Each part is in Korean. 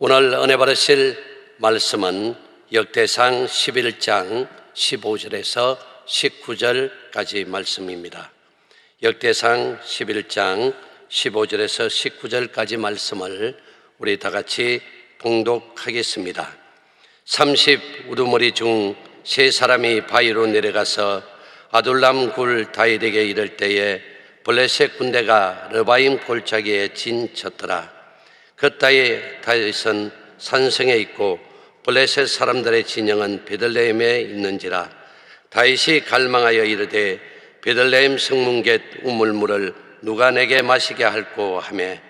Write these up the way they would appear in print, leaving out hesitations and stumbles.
오늘 은혜 받으실 말씀은 역대상 11장 15절에서 19절까지 말씀입니다. 역대상 11장 15절에서 19절까지 말씀을 우리 다 같이 봉독하겠습니다. 30 우두머리 중 세 사람이 바위로 내려가서 아둘람 굴 다윗에게 이를 때에 블레셋 군대가 르바임 골짜기에 진쳤더라. 그 땅에 다윗은 산성에 있고 블레셋 사람들의 진영은 베들레헴에 있는지라. 다윗이 갈망하여 이르되 베들레헴 성문곁 우물물을 누가 내게 마시게 할꼬 하매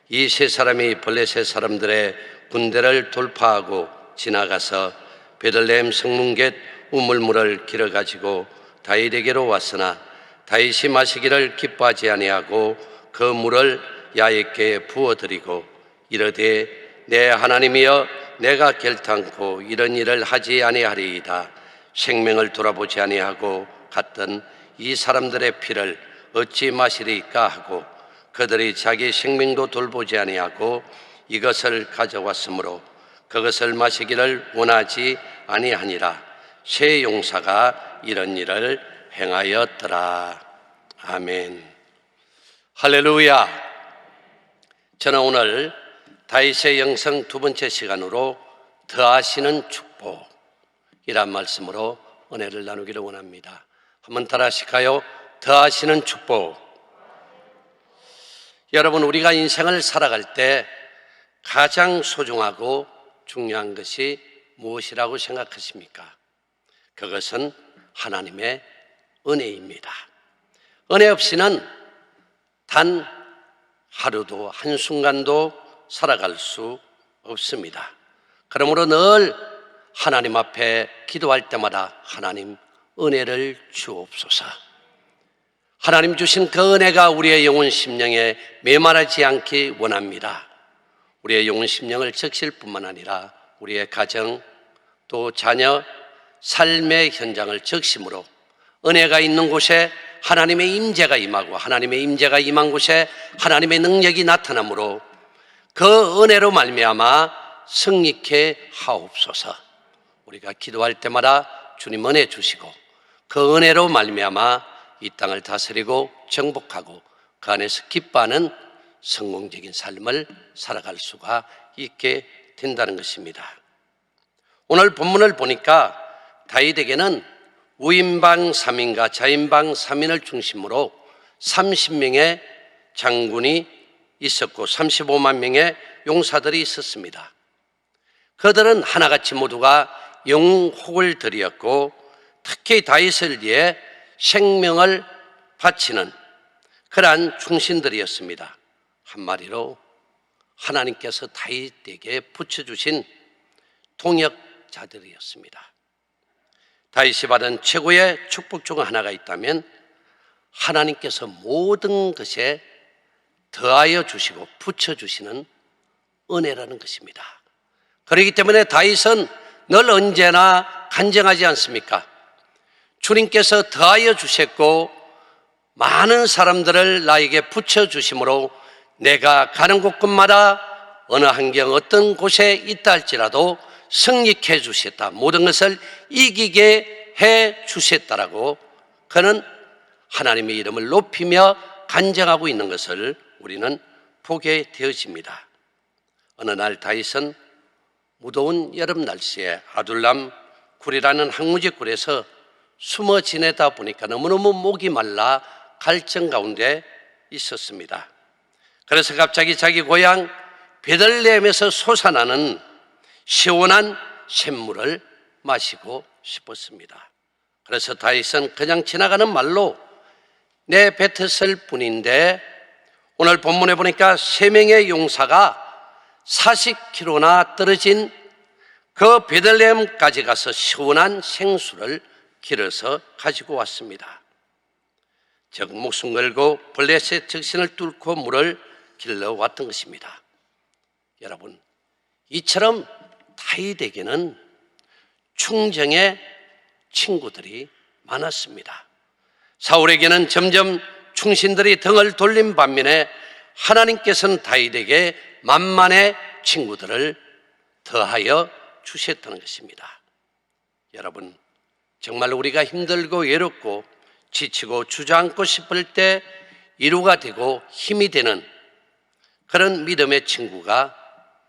이 세 사람이 블레셋 사람들의 군대를 돌파하고 지나가서 베들레헴 성문곁 우물물을 길어 가지고 다윗에게로 왔으나 다윗이 마시기를 기뻐하지 아니하고 그 물을 야훼께 부어드리고 이르되 내 하나님이여 내가 결탄코 이런 일을 하지 아니하리이다. 생명을 돌아보지 아니하고 갔던 이 사람들의 피를 어찌 마시리까 하고 그들이 자기 생명도 돌보지 아니하고 이것을 가져왔으므로 그것을 마시기를 원하지 아니하니라. 세 용사가 이런 일을 행하였더라. 아멘. 할렐루야. 저는 오늘 다윗의 영성 두 번째 시간으로 더하시는 축복이란 말씀으로 은혜를 나누기를 원합니다. 한번 따라 하실까요? 더하시는 축복. 여러분, 우리가 인생을 살아갈 때 가장 소중하고 중요한 것이 무엇이라고 생각하십니까? 그것은 하나님의 은혜입니다. 은혜 없이는 단 하루도 한순간도 살아갈 수 없습니다. 그러므로 늘 하나님 앞에 기도할 때마다 하나님 은혜를 주옵소서. 하나님 주신 그 은혜가 우리의 영혼 심령에 메마르지 않기 원합니다. 우리의 영혼 심령을 적실 뿐만 아니라 우리의 가정 또 자녀 삶의 현장을 적심으로 은혜가 있는 곳에 하나님의 임재가 임하고 하나님의 임재가 임한 곳에 하나님의 능력이 나타나므로 그 은혜로 말미암아 승리케 하옵소서. 우리가 기도할 때마다 주님 은혜 주시고 그 은혜로 말미암아 이 땅을 다스리고 정복하고 그 안에서 기뻐하는 성공적인 삶을 살아갈 수가 있게 된다는 것입니다. 오늘 본문을 보니까 다윗에게는 우인방 3인과 자인방 3인을 중심으로 30명의 장군이 있었고 35만 명의 용사들이 있었습니다. 그들은 하나같이 모두가 영웅을 드렸고 특히 다윗을 위해 생명을 바치는 그러한 충신들이었습니다. 한마디로 하나님께서 다윗에게 붙여주신 동역자들이었습니다. 다윗이 받은 최고의 축복 중 하나가 있다면 하나님께서 모든 것에 더하여 주시고 붙여주시는 은혜라는 것입니다. 그렇기 때문에 다윗은 늘 언제나 간증하지 않습니까? 주님께서 더하여 주셨고 많은 사람들을 나에게 붙여주심으로 내가 가는 곳곳마다 어느 환경 어떤 곳에 있다 할지라도 승리케 해 주셨다. 모든 것을 이기게 해 주셨다라고 그는 하나님의 이름을 높이며 간증하고 있는 것을 우리는 보게 되어집니다. 어느 날 다윗은 무더운 여름 날씨에 아둘람 굴이라는 항무지 굴에서 숨어 지내다 보니까 너무너무 목이 말라 갈증 가운데 있었습니다. 그래서 갑자기 자기 고향 베들레헴에서 솟아나는 시원한 샘물을 마시고 싶었습니다. 그래서 다윗은 그냥 지나가는 말로 내 뱉었을 뿐인데 오늘 본문에 보니까 3명의 용사가 40km나 떨어진 그 베들레헴까지 가서 시원한 생수를 길어서 가지고 왔습니다. 즉 목숨 걸고 블레셋 적신을 뚫고 물을 길러왔던 것입니다. 여러분, 이처럼 다윗에게는 충정의 친구들이 많았습니다. 사울에게는 점점 충신들이 등을 돌린 반면에 하나님께서는 다윗에게 만만의 친구들을 더하여 주셨다는 것입니다. 여러분, 정말 우리가 힘들고 외롭고 지치고 주저앉고 싶을 때 위로가 되고 힘이 되는 그런 믿음의 친구가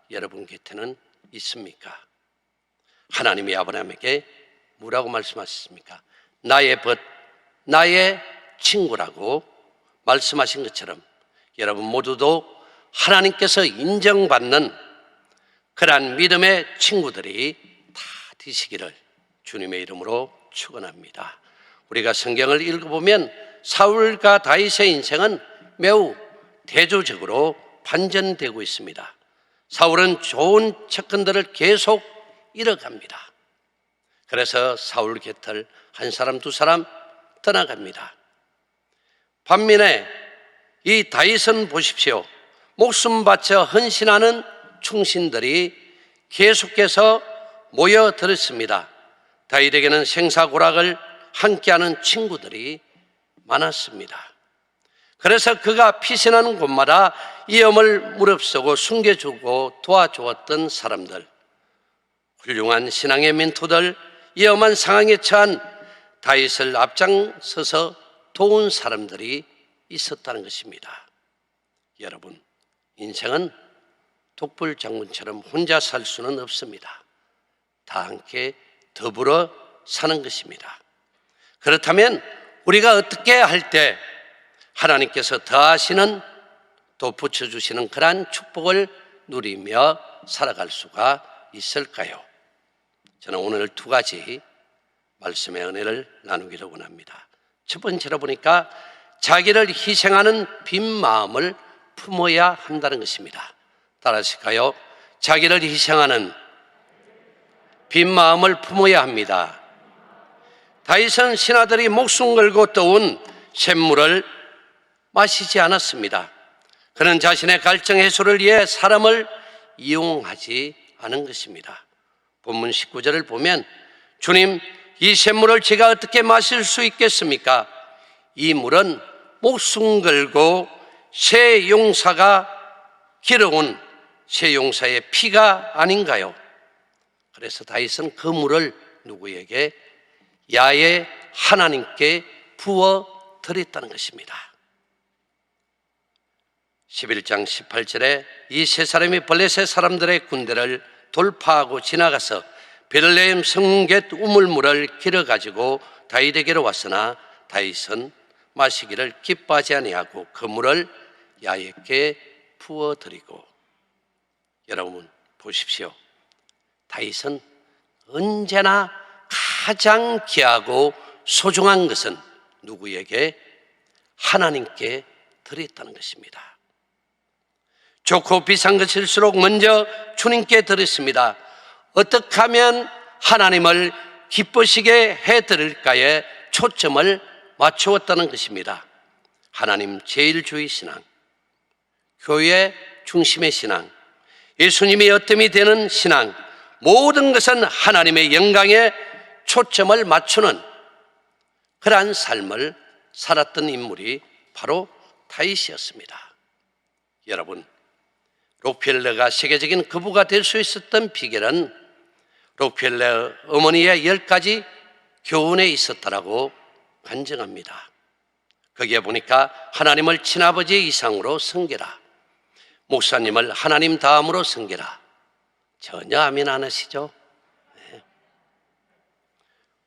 여러분 곁에는 있습니까? 하나님이 아브라함에게 뭐라고 말씀하셨습니까? 나의 벗, 나의 친구라고 말씀하신 것처럼 여러분 모두도 하나님께서 인정받는 그러한 믿음의 친구들이 다 되시기를 주님의 이름으로 축원합니다. 우리가 성경을 읽어보면 사울과 다윗의 인생은 매우 대조적으로 반전되고 있습니다. 사울은 좋은 측근들을 계속 잃어갑니다. 그래서 사울 곁을 한 사람 두 사람 떠나갑니다. 반면에 이 다윗은 보십시오. 목숨 바쳐 헌신하는 충신들이 계속해서 모여들었습니다. 다윗에게는 생사고락을 함께하는 친구들이 많았습니다. 그래서 그가 피신하는 곳마다 위험을 무릅쓰고 숨겨주고 도와주었던 사람들, 훌륭한 신앙의 멘토들, 위험한 상황에 처한 다윗을 앞장서서 도운 사람들이 있었다는 것입니다. 여러분, 인생은 독불 장군처럼 혼자 살 수는 없습니다. 다 함께 더불어 사는 것입니다. 그렇다면 우리가 어떻게 할 때 하나님께서 더하시는 또 붙여주시는 그러한 축복을 누리며 살아갈 수가 있을까요? 저는 오늘 두 가지 말씀의 은혜를 나누기를 원합니다. 첫 번째로 보니까 자기를 희생하는 빈 마음을 품어야 한다는 것입니다. 따라하실까요? 자기를 희생하는 빈 마음을 품어야 합니다. 다윗은 신하들이 목숨 걸고 떠온 샘물을 마시지 않았습니다. 그는 자신의 갈증 해소를 위해 사람을 이용하지 않은 것입니다. 본문 19절을 보면 주님, 이 샘물을 제가 어떻게 마실 수 있겠습니까? 이 물은 목숨 걸고 새 용사가 길어온 새 용사의 피가 아닌가요? 그래서 다윗은 그 물을 누구에게? 야훼 하나님께 부어 드렸다는 것입니다. 11장 18절에 이 세 사람이 블레셋 사람들의 군대를 돌파하고 지나가서 베들레헴 성문곁 우물물을 길어가지고 다윗에게로 왔으나 다윗은 마시기를 기뻐하지 아니하고 그 물을 야훼께 부어드리고. 여러분 보십시오. 다윗은 언제나 가장 귀하고 소중한 것은 누구에게? 하나님께 드렸다는 것입니다. 좋고 비싼 것일수록 먼저 주님께 드렸습니다. 어떻게 하면 하나님을 기쁘시게 해드릴까에 초점을 맞추었다는 것입니다. 하나님 제일주의 신앙, 교회 중심의 신앙, 예수님이 어뜸이 되는 신앙, 모든 것은 하나님의 영광에 초점을 맞추는 그러한 삶을 살았던 인물이 바로 다윗이었습니다. 여러분, 록펠러가 세계적인 거부가 될 수 있었던 비결은 록펠러 어머니의 10가지 교훈에 있었다라고 간증합니다. 거기에 보니까 하나님을 친아버지 이상으로 섬겨라, 목사님을 하나님 다음으로 섬겨라. 전혀 아멘 안 하시죠? 네.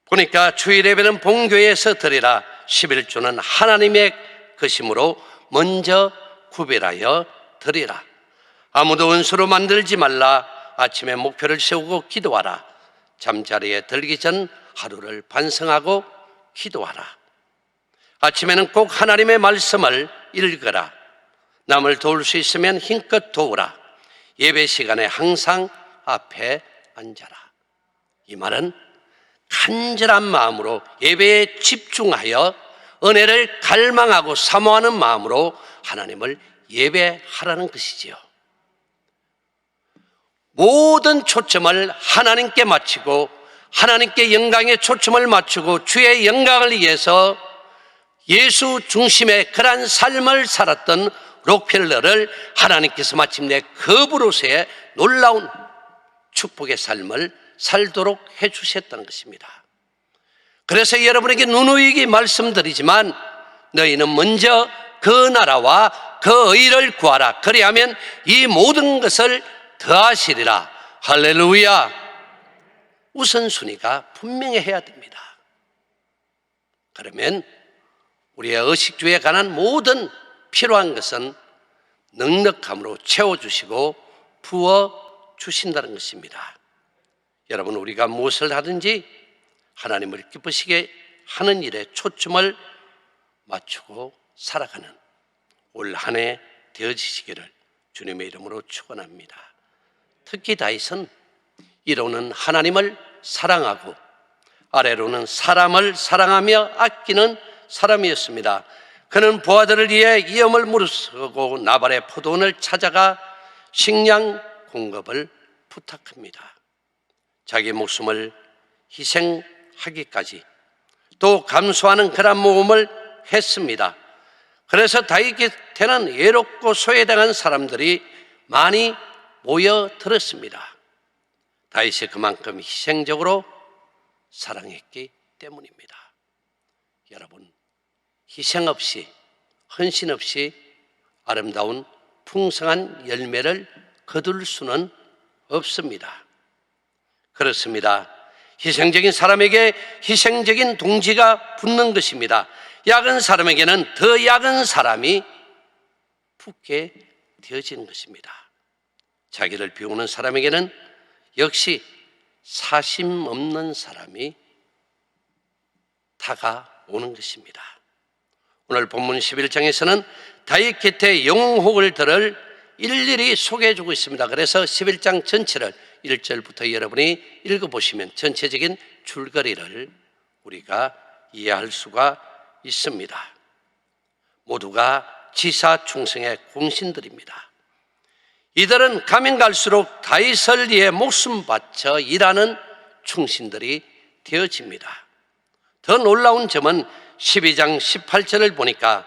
보니까 주일 예배는 본교회에서 드리라, 11조는 하나님의 것이므로 먼저 구별하여 드리라. 아무도 원수로 만들지 말라. 아침에 목표를 세우고 기도하라. 잠자리에 들기 전 하루를 반성하고 기도하라. 아침에는 꼭 하나님의 말씀을 읽어라. 남을 도울 수 있으면 힘껏 도우라. 예배 시간에 항상 앞에 앉아라. 이 말은 간절한 마음으로 예배에 집중하여 은혜를 갈망하고 사모하는 마음으로 하나님을 예배하라는 것이지요. 모든 초점을 하나님께 맞추고 하나님께 영광의 초점을 맞추고 주의 영광을 위해서 예수 중심의 그러한 삶을 살았던 록펠러를 하나님께서 마침내 거부로서의 놀라운 축복의 삶을 살도록 해주셨다는 것입니다. 그래서 여러분에게 누누이 말씀드리지만 너희는 먼저 그 나라와 그 의를 구하라. 그리하면 이 모든 것을 더하시리라. 할렐루야. 우선순위가 분명해야 됩니다. 그러면 우리의 의식주에 관한 모든 필요한 것은 넉넉함으로 채워주시고 부어주신다는 것입니다. 여러분, 우리가 무엇을 하든지 하나님을 기쁘시게 하는 일에 초점을 맞추고 살아가는 올 한 해 되어지시기를 주님의 이름으로 축원합니다. 특히 다윗은 이로는 하나님을 사랑하고 아래로는 사람을 사랑하며 아끼는 사람이었습니다. 그는 부하들을 위해 위험을 무릅쓰고 나발의 포도원을 찾아가 식량 공급을 부탁합니다. 자기 목숨을 희생하기까지 또 감수하는 그런 모험을 했습니다. 그래서 다윗 곁에는 외롭고 소외당한 사람들이 많이 모여들었습니다. 다윗이 그만큼 희생적으로 사랑했기 때문입니다. 여러분, 희생 없이, 헌신 없이 아름다운 풍성한 열매를 거둘 수는 없습니다. 그렇습니다. 희생적인 사람에게 희생적인 동지가 붙는 것입니다. 약은 사람에게는 더 약은 사람이 붙게 되어지는 것입니다. 자기를 비우는 사람에게는 역시 사심 없는 사람이 다가오는 것입니다. 오늘 본문 11장에서는 다윗 곁에 영웅혹을 들을 일일이 소개해 주고 있습니다. 그래서 11장 전체를 1절부터 여러분이 읽어보시면 전체적인 줄거리를 우리가 이해할 수가 있습니다. 모두가 지사충성의 공신들입니다. 이들은 가면 갈수록 다윗을 위해 목숨 바쳐 일하는 충신들이 되어집니다. 더 놀라운 점은 12장 18절을 보니까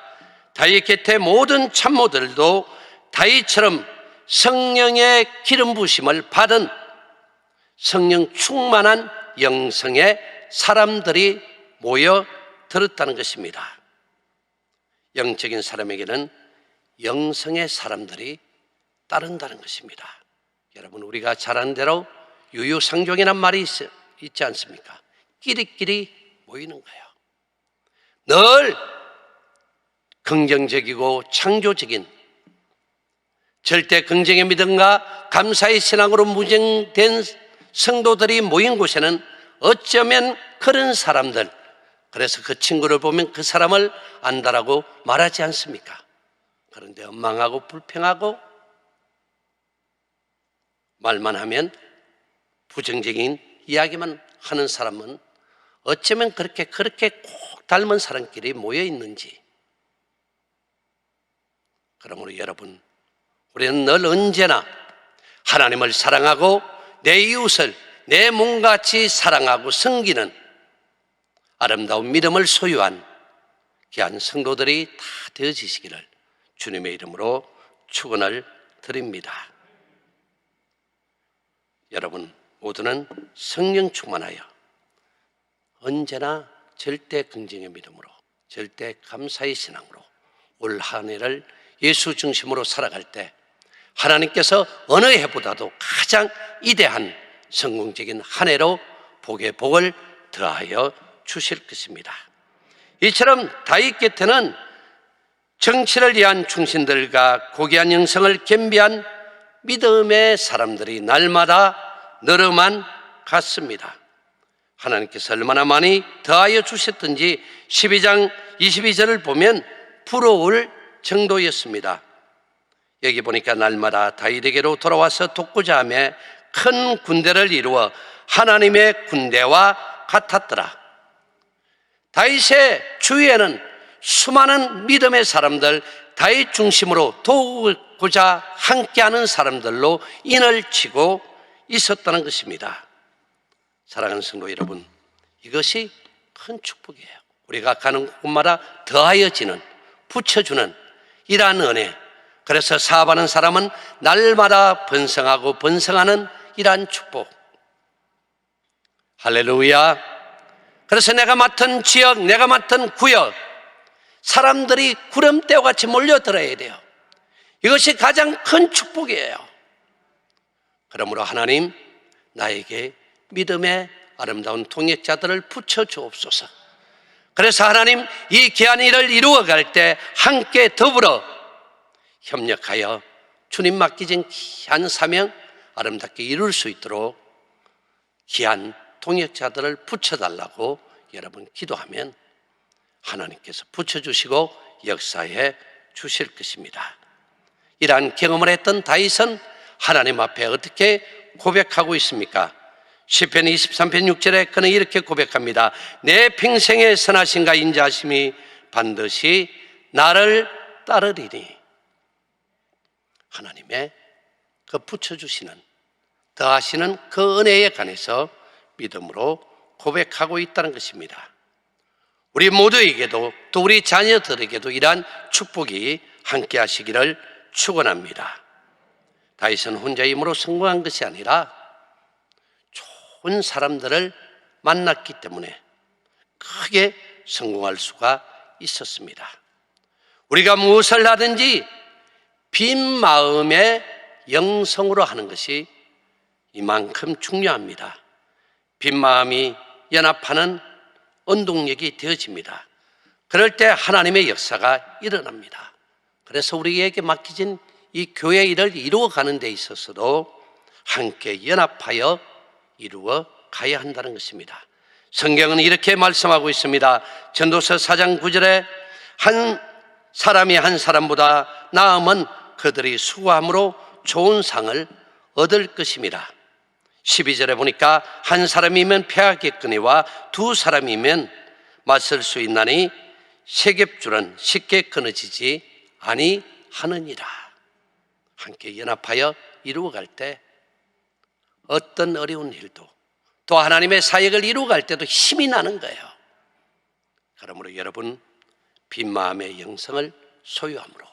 다윗 곁의 모든 참모들도 다윗처럼 성령의 기름 부으심을 받은 성령 충만한 영성의 사람들이 모여 들었다는 것입니다. 영적인 사람에게는 영성의 사람들이 따른다는 것입니다. 여러분, 우리가 잘 아는 대로 유유상종이란 말이 있지 않습니까? 끼리끼리 모이는 거예요. 늘 긍정적이고 창조적인 절대 긍정의 믿음과 감사의 신앙으로 무정된 성도들이 모인 곳에는 어쩌면 그런 사람들, 그래서 그 친구를 보면 그 사람을 안다라고 말하지 않습니까? 그런데 엉망하고 불평하고 말만 하면 부정적인 이야기만 하는 사람은 어쩌면 그렇게 꼭 닮은 사람끼리 모여 있는지. 그러므로 여러분, 우리는 늘 언제나 하나님을 사랑하고 내 이웃을 내 몸같이 사랑하고 섬기는 아름다운 믿음을 소유한 귀한 성도들이 다 되어지시기를 주님의 이름으로 축원을 드립니다. 여러분 모두는 성령 충만하여 언제나 절대 긍정의 믿음으로, 절대 감사의 신앙으로 올 한 해를 예수 중심으로 살아갈 때 하나님께서 어느 해보다도 가장 위대한 성공적인 한 해로 복의 복을 더하여 주실 것입니다. 이처럼 다윗 곁에는 정치를 위한 충신들과 고귀한 영성을 겸비한 믿음의 사람들이 날마다 늘어만 갔습니다. 하나님께서 얼마나 많이 더하여 주셨던지 12장 22절을 보면 부러울 정도였습니다. 여기 보니까 날마다 다윗에게로 돌아와서 돕고자 하며 큰 군대를 이루어 하나님의 군대와 같았더라. 다윗의 주위에는 수많은 믿음의 사람들, 다윗 중심으로 도우고자 함께하는 사람들로 인을 치고 있었다는 것입니다. 사랑하는 성도 여러분, 이것이 큰 축복이에요. 우리가 가는 곳마다 더하여지는, 붙여주는 이러한 은혜. 그래서 사업하는 사람은 날마다 번성하고 번성하는 이러한 축복. 할렐루야. 그래서 내가 맡은 지역, 내가 맡은 구역, 사람들이 구름대와 같이 몰려들어야 돼요. 이것이 가장 큰 축복이에요. 그러므로 하나님, 나에게 믿음의 아름다운 통역자들을 붙여주옵소서. 그래서 하나님, 이 귀한 일을 이루어갈 때 함께 더불어 협력하여 주님 맡기진 귀한 사명 아름답게 이룰 수 있도록 귀한 통역자들을 붙여달라고 여러분 기도하면 하나님께서 붙여주시고 역사해 주실 것입니다. 이러한 경험을 했던 다윗은 하나님 앞에 어떻게 고백하고 있습니까? 시편 23편 6절에 그는 이렇게 고백합니다. 내 평생의 선하심과 인자하심이 반드시 나를 따르리니. 하나님의 그 붙여주시는, 더하시는 그 은혜에 관해서 믿음으로 고백하고 있다는 것입니다. 우리 모두에게도, 또 우리 자녀들에게도 이러한 축복이 함께 하시기를 축원합니다. 다윗은 혼자 힘으로 성공한 것이 아니라 좋은 사람들을 만났기 때문에 크게 성공할 수가 있었습니다. 우리가 무엇을 하든지 빈 마음의 영성으로 하는 것이 이만큼 중요합니다. 빈 마음이 연합하는 원동력이 되어집니다. 그럴 때 하나님의 역사가 일어납니다. 그래서 우리에게 맡겨진 이 교회 일을 이루어가는 데 있어서도 함께 연합하여 이루어 가야 한다는 것입니다. 성경은 이렇게 말씀하고 있습니다. 전도서 4장 9절에 한 사람이 한 사람보다 나음은 그들이 수고함으로 좋은 상을 얻을 것입니다. 12절에 보니까 한 사람이면 패하겠거니와 두 사람이면 맞설 수 있나니 세겹줄은 쉽게 끊어지지 아니하느니라. 함께 연합하여 이루어갈 때 어떤 어려운 일도, 또 하나님의 사역을 이루어갈 때도 힘이 나는 거예요. 그러므로 여러분, 빈 마음의 영성을 소유함으로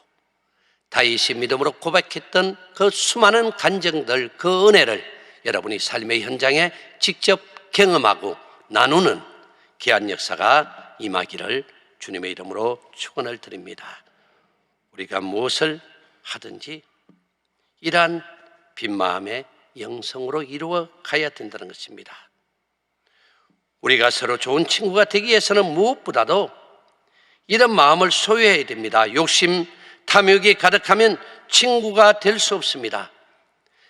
다윗이 믿음으로 고백했던 그 수많은 간증들, 그 은혜를 여러분이 삶의 현장에 직접 경험하고 나누는 귀한 역사가 임하기를 주님의 이름으로 축원을 드립니다. 우리가 무엇을 하든지 이러한 빈 마음의 영성으로 이루어 가야 된다는 것입니다. 우리가 서로 좋은 친구가 되기 위해서는 무엇보다도 이런 마음을 소유해야 됩니다. 욕심, 탐욕이 가득하면 친구가 될 수 없습니다.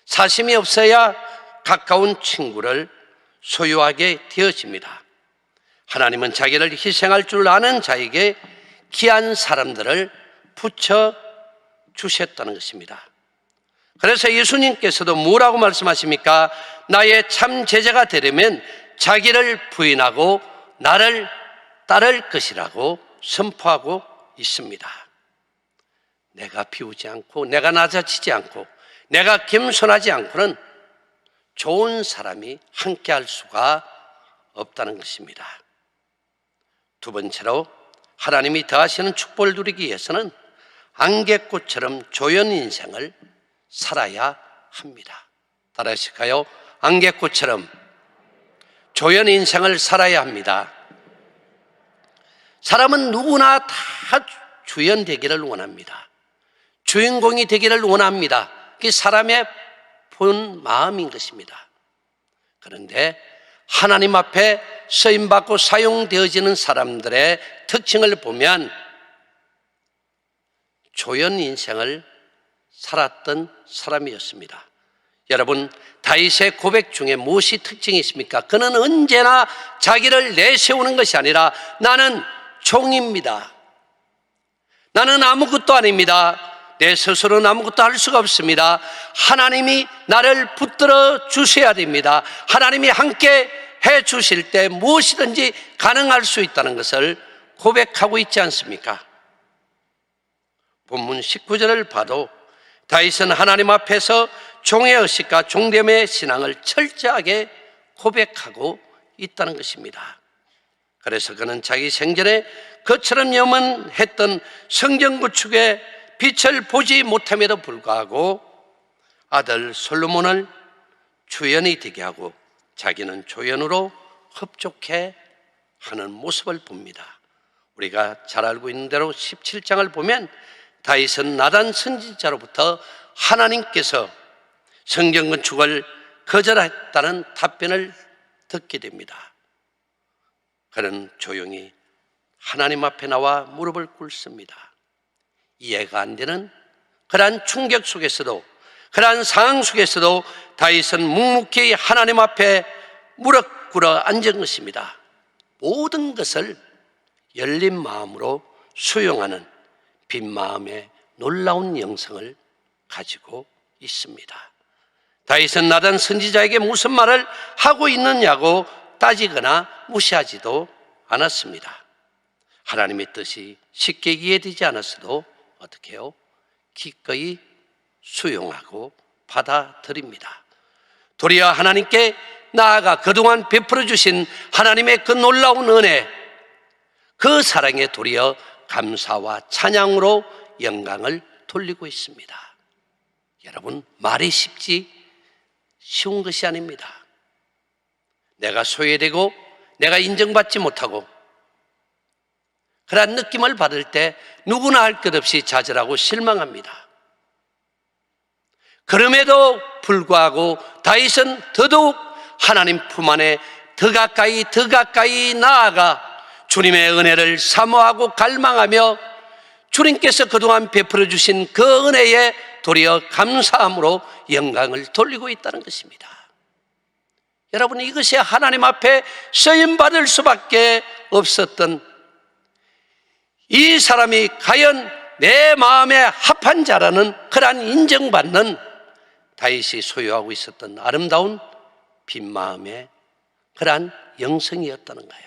사심이 없어야 가까운 친구를 소유하게 되어집니다. 하나님은 자기를 희생할 줄 아는 자에게 귀한 사람들을 붙여주셨다는 것입니다. 그래서 예수님께서도 뭐라고 말씀하십니까? 나의 참 제자가 되려면 자기를 부인하고 나를 따를 것이라고 선포하고 있습니다. 내가 비우지 않고, 내가 낮아지지 않고, 내가 겸손하지 않고는 좋은 사람이 함께 할 수가 없다는 것입니다. 두 번째로, 하나님이 더하시는 축복을 누리기 위해서는 안개꽃처럼 조연 인생을 살아야 합니다. 따라하실까요? 안개꽃처럼 조연 인생을 살아야 합니다. 사람은 누구나 다 주연되기를 원합니다. 주인공이 되기를 원합니다. 그게 사람의 본 마음인 것입니다. 그런데 하나님 앞에 쓰임받고 사용되어지는 사람들의 특징을 보면 조연 인생을 살았던 사람이었습니다. 여러분, 다윗의 고백 중에 무엇이 특징이 있습니까? 그는 언제나 자기를 내세우는 것이 아니라 나는 종입니다. 나는 아무것도 아닙니다. 내 스스로는 아무것도 할 수가 없습니다. 하나님이 나를 붙들어 주셔야 됩니다. 하나님이 함께 해 주실 때 무엇이든지 가능할 수 있다는 것을 고백하고 있지 않습니까? 본문 19절을 봐도 다윗은 하나님 앞에서 종의 의식과 종됨의 신앙을 철저하게 고백하고 있다는 것입니다. 그래서 그는 자기 생전에 그처럼 염원했던 성전 구축의 빛을 보지 못함에도 불구하고 아들 솔로몬을 주연이 되게 하고 자기는 조연으로 흡족해 하는 모습을 봅니다. 우리가 잘 알고 있는 대로 17장을 보면 다윗은 나단 선지자로부터 하나님께서 성전 건축을 거절했다는 답변을 듣게 됩니다. 그는 조용히 하나님 앞에 나와 무릎을 꿇습니다. 이해가 안 되는 그러한 충격 속에서도, 그러한 상황 속에서도 다윗은 묵묵히 하나님 앞에 무릎 꿇어 앉은 것입니다. 모든 것을 열린 마음으로 수용하는 빈 마음의 놀라운 영성을 가지고 있습니다. 다윗은 나단 선지자에게 무슨 말을 하고 있느냐고 따지거나 무시하지도 않았습니다. 하나님의 뜻이 쉽게 이해되지 않았어도 어떻게 해요? 기꺼이 수용하고 받아들입니다. 도리어 하나님께 나아가 그동안 베풀어 주신 하나님의 그 놀라운 은혜, 그 사랑에 도리어 감사와 찬양으로 영광을 돌리고 있습니다. 여러분, 말이 쉬운 것이 아닙니다. 내가 소외되고 내가 인정받지 못하고 그런 느낌을 받을 때 누구나 할 것 없이 좌절하고 실망합니다. 그럼에도 불구하고 다윗은 더더욱 하나님 품 안에 더 가까이 나아가 주님의 은혜를 사모하고 갈망하며 주님께서 그동안 베풀어 주신 그 은혜에 도리어 감사함으로 영광을 돌리고 있다는 것입니다. 여러분, 이것이 하나님 앞에 쓰임받을 수밖에 없었던, 이 사람이 과연 내 마음에 합한 자라는 그러한 인정받는 다윗이 소유하고 있었던 아름다운 빈 마음의 그러한 영성이었다는 거예요.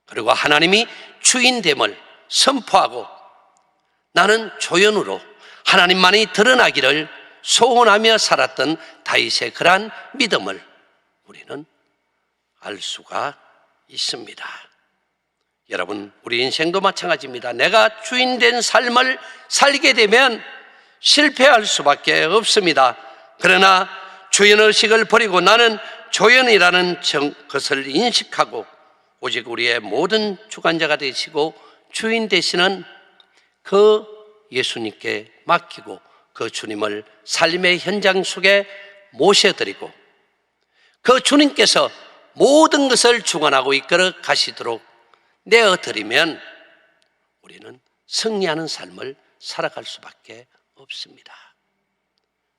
그리고 하나님이 주인됨을 선포하고 나는 조연으로 하나님만이 드러나기를 소원하며 살았던 다윗의 그러한 믿음을 우리는 알 수가 있습니다. 여러분, 우리 인생도 마찬가지입니다. 내가 주인된 삶을 살게 되면 실패할 수밖에 없습니다. 그러나 주인의식을 버리고 나는 조연이라는 것을 인식하고 오직 우리의 모든 주관자가 되시고 주인 되시는 그 예수님께 맡기고 그 주님을 삶의 현장 속에 모셔드리고 그 주님께서 모든 것을 주관하고 이끌어 가시도록 내어드리면 우리는 승리하는 삶을 살아갈 수밖에 없습니다.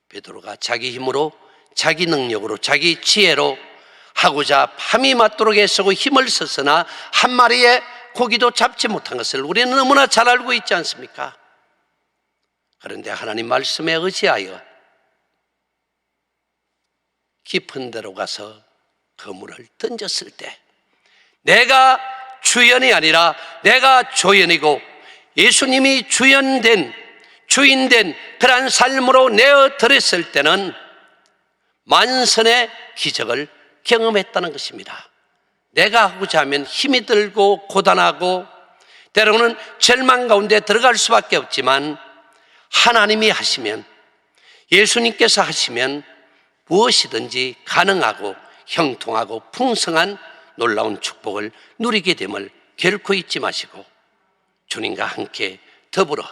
베드로가 자기 힘으로, 자기 능력으로, 자기 지혜로 하고자 밤이 맞도록 애쓰고 힘을 썼으나 한 마리의 고기도 잡지 못한 것을 우리는 너무나 잘 알고 있지 않습니까? 그런데 하나님 말씀에 의지하여 깊은 데로 가서 그물을 던졌을 때 내가 주연이 아니라 내가 조연이고 예수님이 주인된 그러한 삶으로 내어드렸을 때는 만선의 기적을 경험했다는 것입니다. 내가 하고자 하면 힘이 들고 고단하고 때로는 절망 가운데 들어갈 수밖에 없지만 하나님이 하시면, 예수님께서 하시면 무엇이든지 가능하고 형통하고 풍성한 놀라운 축복을 누리게 됨을 결코 잊지 마시고 주님과 함께 더불어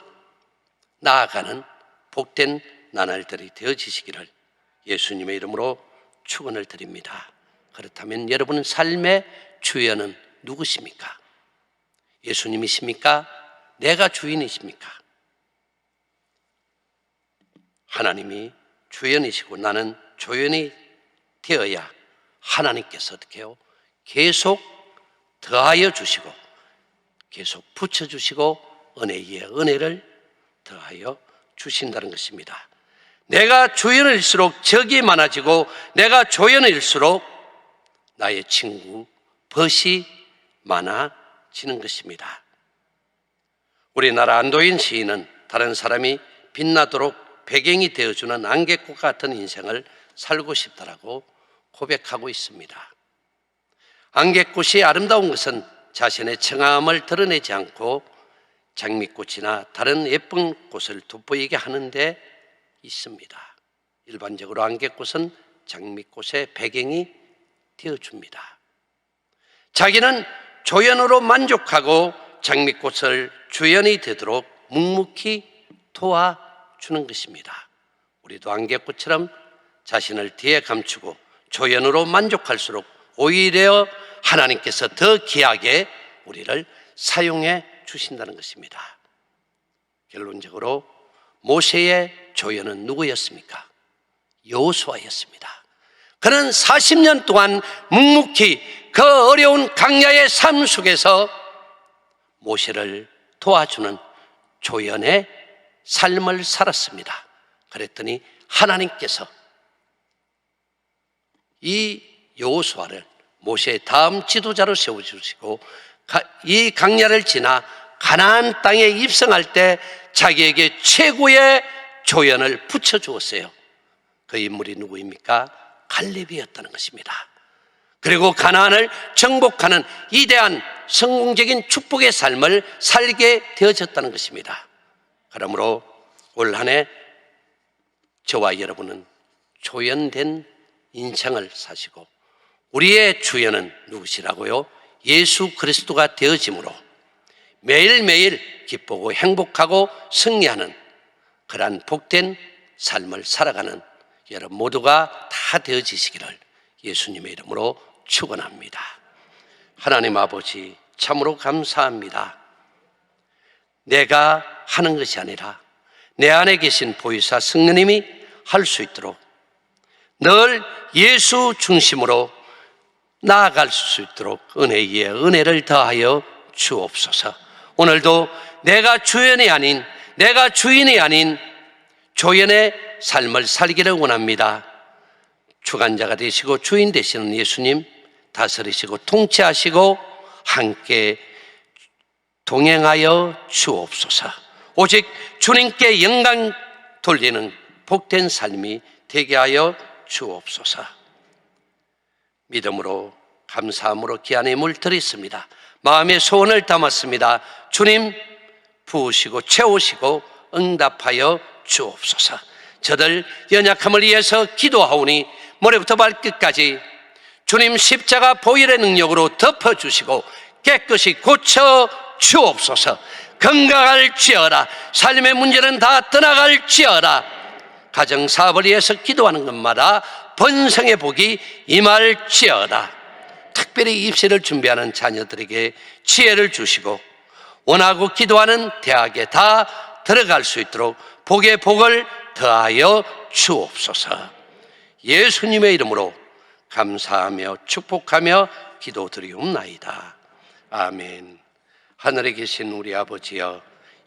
나아가는 복된 나날들이 되어지시기를 예수님의 이름으로 축원을 드립니다. 그렇다면 여러분 삶의 주연은 누구십니까? 예수님이십니까? 내가 주인이십니까? 하나님이 주연이시고 나는 조연이 되어야 하나님께서 어떻게 해요? 계속 더하여 주시고 계속 붙여주시고 은혜 위에 은혜를 더하여 주신다는 것입니다. 내가 조연일수록 적이 많아지고 내가 조연일수록 나의 친구, 벗이 많아지는 것입니다. 우리나라 안도인 시인은 다른 사람이 빛나도록 배경이 되어주는 안개꽃 같은 인생을 살고 싶다라고 고백하고 있습니다. 안개꽃이 아름다운 것은 자신의 청아함을 드러내지 않고 장미꽃이나 다른 예쁜 꽃을 돋보이게 하는 데 있습니다. 일반적으로 안개꽃은 장미꽃의 배경이 되어줍니다. 자기는 조연으로 만족하고 장미꽃을 주연이 되도록 묵묵히 도와주는 것입니다. 우리도 안개꽃처럼 자신을 뒤에 감추고 조연으로 만족할수록 오히려 하나님께서 더 귀하게 우리를 사용해 주신다는 것입니다. 결론적으로 모세의 조연은 누구였습니까? 여호수아였습니다. 그는 40년 동안 묵묵히 그 어려운 광야의 삶 속에서 모세를 도와주는 조연의 삶을 살았습니다. 그랬더니 하나님께서 이 여호수아를 모세의 다음 지도자로 세워주시고 이 광야를 지나 가나안 땅에 입성할 때 자기에게 최고의 조연을 붙여주었어요. 그 인물이 누구입니까? 갈렙이었다는 것입니다. 그리고 가나안을 정복하는 위대한 성공적인 축복의 삶을 살게 되어졌다는 것입니다. 그러므로 올 한 해 저와 여러분은 조연된 인생을 사시고 우리의 주연은 누구시라고요? 예수 그리스도가 되어짐으로 매일매일 기쁘고 행복하고 승리하는 그러한 복된 삶을 살아가는 여러분 모두가 다 되어지시기를 예수님의 이름으로 축원합니다. 하나님 아버지 참으로 감사합니다. 내가 하는 것이 아니라 내 안에 계신 보혜사 성령님이 할 수 있도록 늘 예수 중심으로 나아갈 수 있도록 은혜 위에 은혜를 더하여 주옵소서. 오늘도 내가 주연이 아닌, 내가 주인이 아닌 조연의 삶을 살기를 원합니다. 주관자가 되시고 주인 되시는 예수님 다스리시고 통치하시고 함께 동행하여 주옵소서. 오직 주님께 영광 돌리는 복된 삶이 되게 하여 주옵소서. 믿음으로 감사함으로 기한의 물 드렸습니다. 마음의 소원을 담았습니다. 주님 부으시고 채우시고 응답하여 주옵소서. 저들 연약함을 위해서 기도하오니 머리부터 발끝까지 주님 십자가 보혈의 능력으로 덮어주시고 깨끗이 고쳐 주옵소서. 건강할지어다. 삶의 문제는 다 떠나갈지어다. 가정사업을 위해서 기도하는 것마다 번성의 복이 임할지어다. 특별히 입시를 준비하는 자녀들에게 지혜를 주시고 원하고 기도하는 대학에 다 들어갈 수 있도록 복의 복을 더하여 주옵소서. 예수님의 이름으로 감사하며 축복하며 기도드리옵나이다. 아멘. 하늘에 계신 우리 아버지여,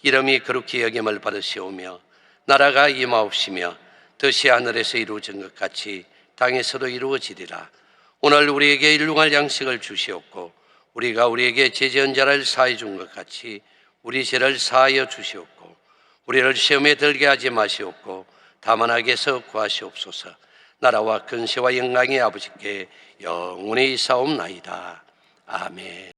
이름이 거룩히 여김을 받으시오며 나라가 임하옵시며 뜻이 하늘에서 이루어진 것 같이 땅에서도 이루어지리라. 오늘 우리에게 일용할 양식을 주시옵고 우리가 우리에게 죄지은 자를 사해 준 것 같이 우리 죄를 사하여 주시옵고 우리를 시험에 들게 하지 마시옵고 다만 악에서 구하시옵소서. 나라와 근세와 영광이 아버지께 영원히 있사옵나이다. 아멘.